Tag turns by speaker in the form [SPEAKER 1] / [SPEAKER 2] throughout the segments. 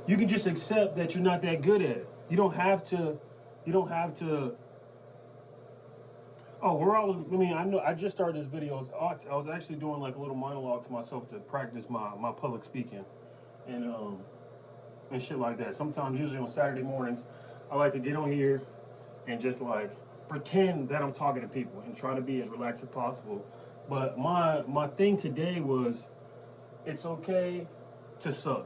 [SPEAKER 1] you can just accept that you're not that good at it. You don't have to. Oh, I know I just started this video. I was actually doing like a little monologue to myself to practice my public speaking, and shit like that. Sometimes, usually on Saturday mornings, I like to get on here and just like pretend that I'm talking to people and try to be as relaxed as possible. But my thing today was, it's okay to suck.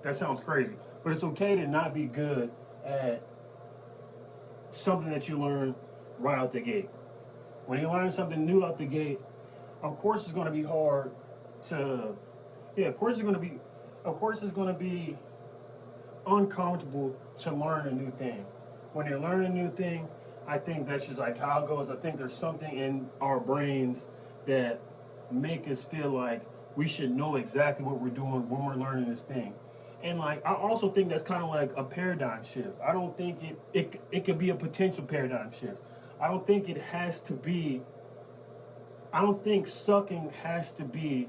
[SPEAKER 1] That sounds crazy, but it's okay to not be good at something that you learn right out the gate. When you learn something new out the gate, of course it's going to be hard to, yeah, of course it's going to be uncomfortable to learn a new thing. When you're learning a new thing, I think that's just like how it goes. I think there's something in our brains that make us feel like we should know exactly what we're doing when we're learning this thing. And like, I also think that's kind of like a paradigm shift. I don't think it could be a potential paradigm shift. I don't think it has to be. I don't think sucking has to be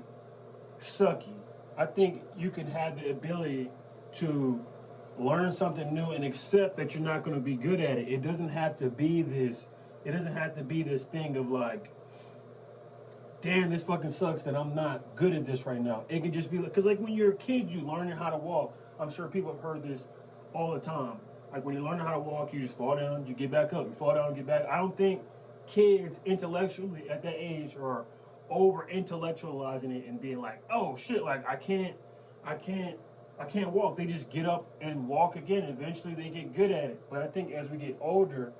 [SPEAKER 1] sucky. I think you can have the ability to learn something new and accept that you're not going to be good at it. It doesn't have to be this. It doesn't have to be this thing of like, damn, this fucking sucks that I'm not good at this right now. It can just be like, because like when you're a kid, you learning how to walk. I'm sure people have heard this all the time. Like when you learn how to walk, you just fall down, you get back up, you fall down, get back. I don't think kids intellectually at that age are over intellectualizing it and being like, oh shit, like I can't walk. They just get up and walk again. Eventually they get good at it. But I think as we get older,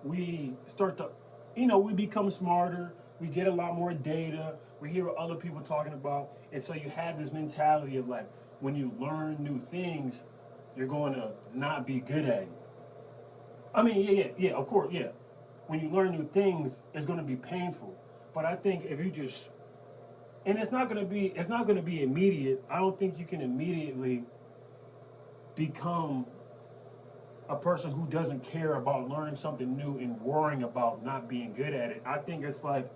[SPEAKER 1] we start to, we become smarter. We get a lot more data. We hear what other people talking about. And so you have this mentality of like, when you learn new things, you're going to not be good at it. I mean, yeah, of course, yeah. When you learn new things, it's going to be painful. But I think if you just, and it's not going to be immediate. I don't think you can immediately become a person who doesn't care about learning something new and worrying about not being good at it. I think it's like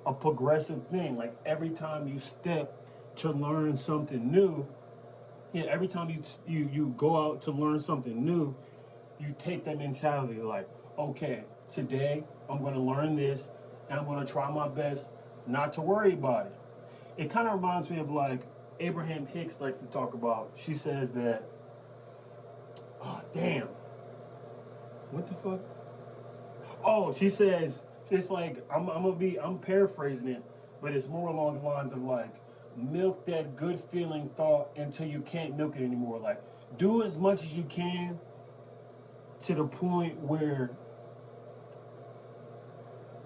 [SPEAKER 1] a progressive thing. Like every time you step to learn something new, every time you go out to learn something new, you take that mentality like, okay, today I'm going to learn this and I'm going to try my best not to worry about it. It kind of reminds me of like Abraham Hicks likes to talk about. She says that, oh, damn. What the fuck? Oh, she says, it's like, I'm paraphrasing it, but it's more along the lines of like, milk that good feeling thought until you can't milk it anymore. Like, do as much as you can to the point where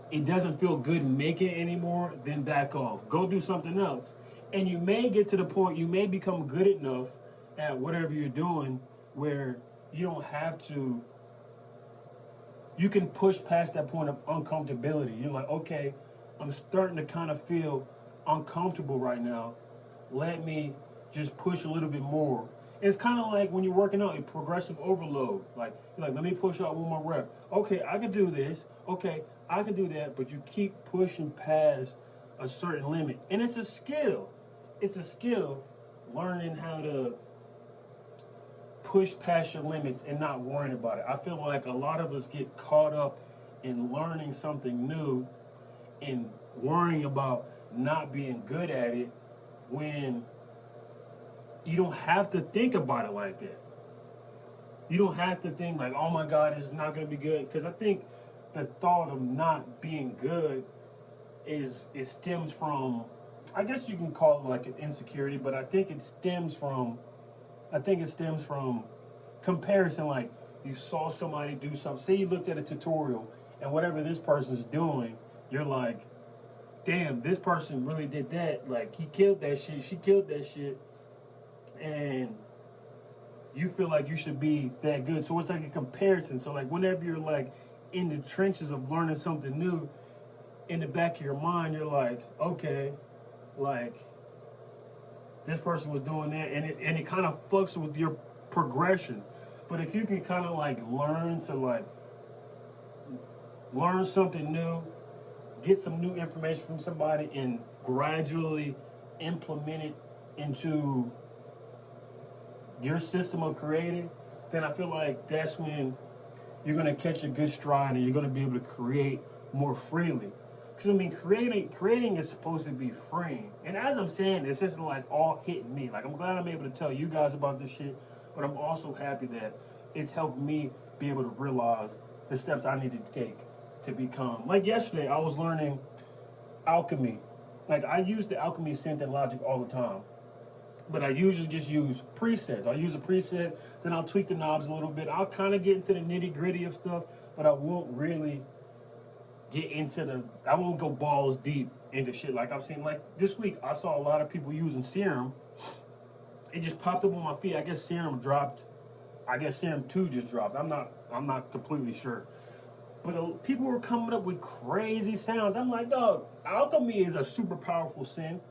[SPEAKER 1] it doesn't feel good making it anymore, then back off. Go do something else. And you may get to the point, you may become good enough at whatever you're doing where you don't have to, you can push past that point of uncomfortability. You're like, okay, I'm starting to kind of feel uncomfortable right now. Let me just push a little bit more. It's kind of like when you're working out, a progressive overload. Like, you're like, let me push out one more rep. Okay, I can do this. Okay, I can do that. But you keep pushing past a certain limit. And it's a skill. It's a skill, learning how to push past your limits and not worrying about it. I feel like a lot of us get caught up in learning something new and worrying about not being good at it when you don't have to think about it like that. You don't have to think like, oh my God, this is not going to be good. Because I think the thought of not being good it stems from, I guess you can call it like an insecurity, but I think it stems from comparison. Like you saw somebody do something. Say you looked at a tutorial and whatever this person's doing, you're like, damn, this person really did that. Like he killed that shit. She killed that shit. And you feel like you should be that good. So it's like a comparison. So like whenever you're like in the trenches of learning something new, in the back of your mind, you're like, okay, like this person was doing that, and it kind of fucks with your progression. But if you can kind of like learn something new, get some new information from somebody, and gradually implement it into your system of creating, then I feel like that's when you're gonna catch a good stride and you're gonna be able to create more freely. Because I mean, creating is supposed to be freeing. And as I'm saying, this isn't like all hitting me. Like I'm glad I'm able to tell you guys about this shit, but I'm also happy that it's helped me be able to realize the steps I needed to take to become. Like yesterday, I was learning alchemy. Like I use the alchemy synth and logic all the time, but I usually just use presets. I'll use a preset, then I'll tweak the knobs a little bit. I'll kind of get into the nitty gritty of stuff, but I won't really get into I won't go balls deep into shit. Like I've seen, like this week, I saw a lot of people using Serum. It just popped up on my feed. I guess Serum dropped. I guess Serum 2 just dropped. I'm not completely sure. But people were coming up with crazy sounds. I'm like, dog, alchemy is a super powerful synth,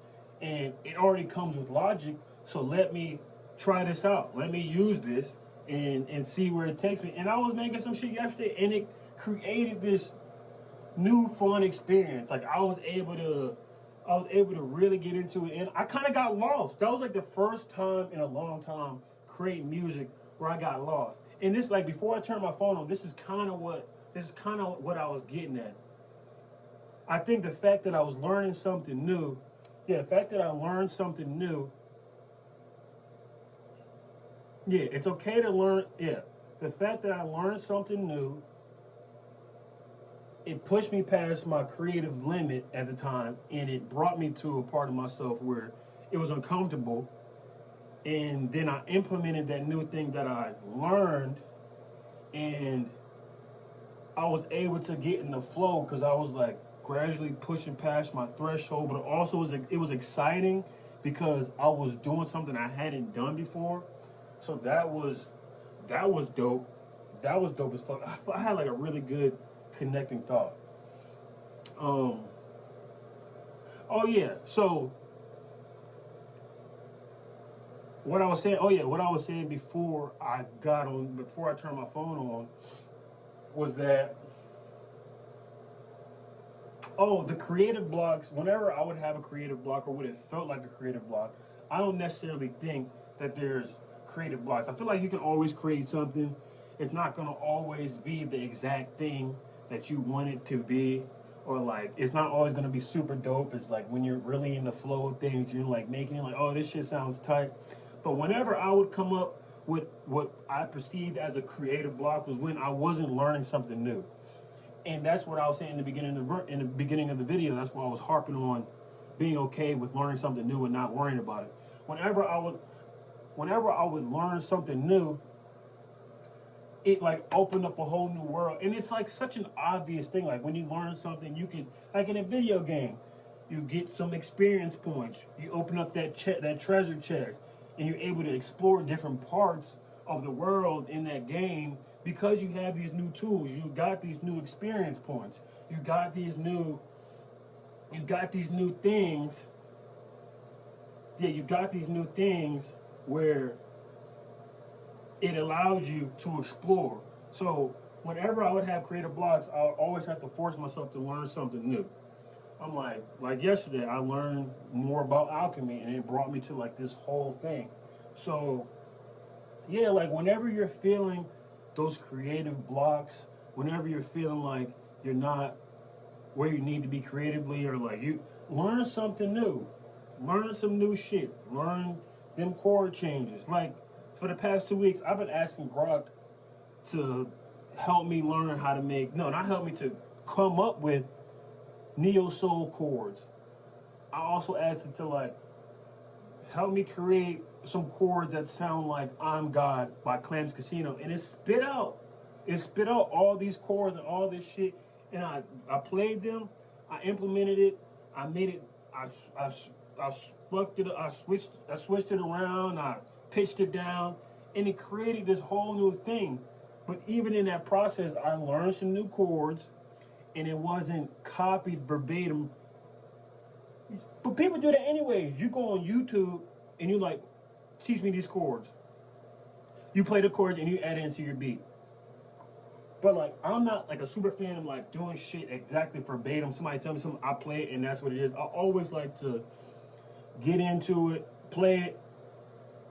[SPEAKER 1] and it already comes with Logic. So let me try this out. Let me use this and see where it takes me. And I was making some shit yesterday, and it created this new fun experience. Like I was able to really get into it, and I kind of got lost. That was like the first time in a long time creating music where I got lost. And this, like, before I turned my phone on, this is kind of what I was getting at. I think the fact that I was learning something new, the fact that I learned something new, it's okay to learn. The fact that I learned something new, it pushed me past my creative limit at the time, and it brought me to a part of myself where it was uncomfortable. And then I implemented that new thing that I learned, and I was able to get in the flow because I was like gradually pushing past my threshold. But also it was exciting because I was doing something I hadn't done before. So that was dope. That was dope as fuck. I had like a really good connecting thought. So what I was saying before I turned my phone on was that the creative blocks, whenever I would have a creative block or what it felt like a creative block, I don't necessarily think that there's creative blocks. I feel like you can always create something. It's not going to always be the exact thing that you want it to be, or like it's not always going to be super dope. It's like when you're really in the flow of things, you're like oh, this shit sounds tight. But whenever I would come up with what I perceived as a creative block was when I wasn't learning something new. And that's what I was saying in the beginning of the video. That's why I was harping on being okay with learning something new and not worrying about it. Whenever I would learn something new, it like opened up a whole new world. And it's like such an obvious thing. Like when you learn something, you can, like in a video game, you get some experience points. You open up that treasure chest, and you're able to explore different parts of the world in that game because you have these new tools. You got these new experience points. You got these new things. Yeah, you got these new things where it allows you to explore. So whenever I would have creative blocks, I would always have to force myself to learn something new. I'm like yesterday, I learned more about alchemy, and it brought me to like this whole thing. So yeah, like whenever you're feeling those creative blocks, whenever you're feeling like you're not where you need to be creatively, or like you learn something new, learn some new shit, learn them chord changes. Like for the past 2 weeks, I've been asking Grok to help me learn how to to come up with neo soul chords. I also asked it to like help me create some chords that sound like I'm God by Clams Casino, and it spit out all these chords and all this shit, and I played them, I implemented it, I made it, I switched it around, I pitched it down, and it created this whole new thing. But even in that process, I learned some new chords, and it wasn't copied verbatim. But people do that anyways. You go on YouTube and you like, teach me these chords. You play the chords and you add it into your beat. But like, I'm not like a super fan of like doing shit exactly verbatim. Somebody tell me something, I play it and that's what it is. I always like to get into it, play it,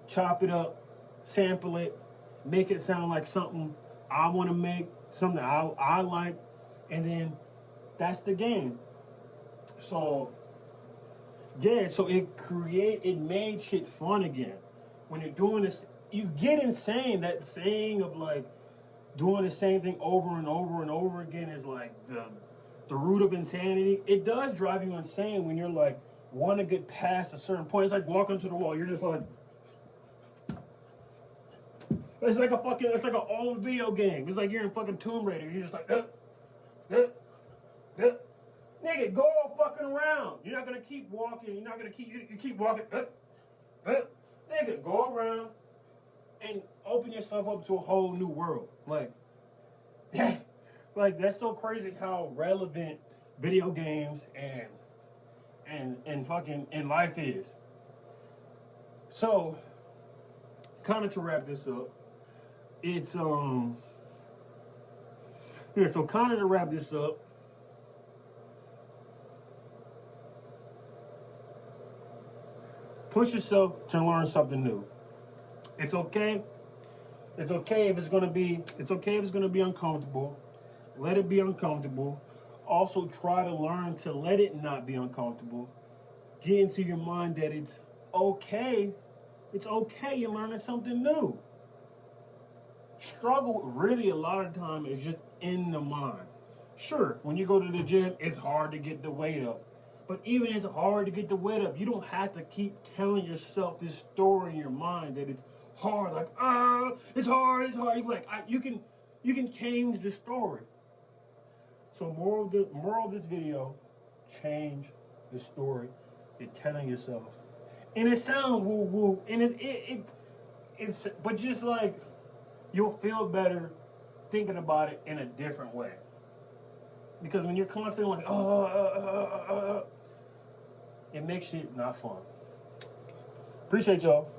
[SPEAKER 1] chop it up, sample it, make it sound like something I want to make, something I like, and then that's the game. So yeah, so it made shit fun again. When you're doing this, you get insane. That saying of like doing the same thing over and over and over again is like the root of insanity. It does drive you insane when you're like want to get past a certain point. It's like walking to the wall. You're just like, it's like an old video game. It's like you're in fucking Tomb Raider. You're just like, nigga, go fucking around. You're not gonna keep walking. You're not gonna keep, you keep walking, nigga, go around and open yourself up to a whole new world. Like, like that's so crazy how relevant video games and fucking in life is. So, kind of to wrap this up, it's so kind of to wrap this up, push yourself to learn something new. It's okay. It's okay if it's gonna be uncomfortable. Let it be uncomfortable. Also try to learn to let it not be uncomfortable. Get into your mind that it's okay. It's okay you're learning something new. Struggle really a lot of the time is just in the mind. Sure, when you go to the gym, it's hard to get the weight up. But even if it's hard to get the weight up, you don't have to keep telling yourself this story in your mind that it's hard. Like, it's hard. You're like, you can change the story. So moral of this video, change the story you're telling yourself. And it sounds woo woo, and it's but just like you'll feel better thinking about it in a different way. Because when you're constantly like, it makes it not fun. Appreciate y'all.